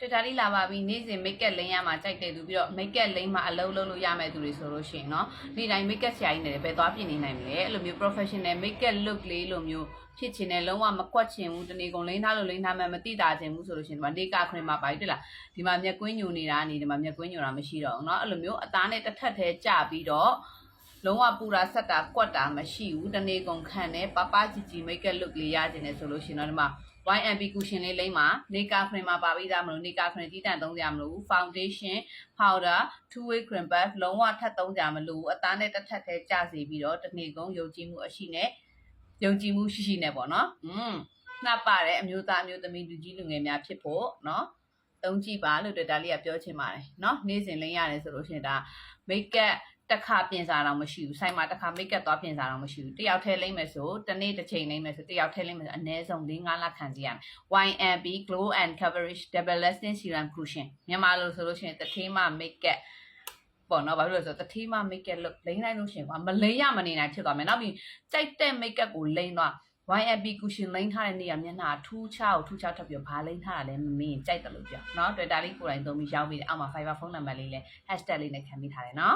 တတားလေးလာပါပြီနေ့စဉ် make up လိမ့်ရမှာကြိုက်တယ်သူပြီးတော့ make up လိမ့်မှာအလုံးလုံးလို့ရမယ်သူတွေဆိုလို့ရှိရင်เนาะနေ့တိုင်း make up ဆရာကြီးနေတယ်ဘယ်သွားပြင်နေနိုင်မလဲအဲ့လိုမျိုး professional make up look လေးလိုမျိုးဖြစ်ချင်တယ်လုံးဝမကွက်ချင်ဘူးတနေ့ကုန်လိမ့်ထားလို့လိမ့်ထားမှမတိတာချင်ဘူးဆိုလို့ရှိရင်ဒီမှာနေကခရင်မှာပါပြီလားဒီမှာမျက်ကွင်းညိုနေတာနေဒီမှာမျက်ကွင်းညိုတာမရှိတော့ဘူးเนาะအဲ့လိုမျိုးအသားနဲ့တစ်ထပ်သေးကြပြီးတော့လုံးဝပူတာဆက်တာကွက်တာမရှိဘူးတနေ့ကုန်ခံတယ်ပပကြည်ကြည် make up look လေးရချင်တယ်ဆိုလို့ရှိရင်တော့ဒီမှာYMB cushion လေးလိမ့်မှာနေကခရင်မှာပါပြီးသားမလို့နေကခရင်ကြီးတန်သုံးကြမလို့ foundation powder two way cream buff လုံးဝထပ်သုံးကြမလို့အသားနဲ့တစ်ထပ်သေးကြစေပြီးတော့တနေ့ကုန်ယုံကြည်မှုအရှိနဲ့ယုံကြည်မှုရှိရှိနဲ့ပေါ့နော်နှပ်ပါတဲ့အမျိုးသားအမျိုးသမီးလူကြီးလူငယ်များဖြစ်ဖို့နော်သုံးကြည့်ပါလို့ဒါလေးကပြောချင်ပါတယ်နော်နေ့စဉ်လိမ့်ရတယ်ဆိုလို့ရှိရင်ဒါ make upတစ်ခါပြင်စားတော့မရှိဘူးဆိုင်မှာတစ်ခါ make up သွားပြင်စားတော့မရှိဘူးတယောက်ထဲလိမ့်မယ်ဆိုတနေ့တစ်ချိန်လိမ့်မယ်ဆိုတယောက်ထဲလိမ့်မယ်ဆိုအနည်းဆုံး4-5လခံစီရမယ် YMB Glow and Coverage Double Lasting Serum Cushion မြန်မာလိုဆိုလို့ရှိရင်တထေးမ make up ပေါ့နော်ဘာဖြစ်လို့လဲဆိုတော့တထေးမ make up လို့လိမ့်လိုက်လို့ရှိရင်ကွာမလိမ့်ရမနေနိုင်ဖြစ်သွားမယ်နောက်ပြီးကြိုက်တဲ့ make up ကိုလိမ့်သွားYMB cushion လိမ့်ထားတဲ့နေရာမျက်နှာထူးခြားထပ်ပြီးဘာလိမ့်ထားတာလဲမမေ့ကြိုက်တယ်လို့ပြောเนาะ Twitter လေးကိုယ်တိုင်သုံးပြီးရောက်ပြီးအောက်မှာ Fiverr ဖုန်းနံပါတ်လေးလဲ hashtag လေးနဲ့ခံပြီးထားတယ်เนาะ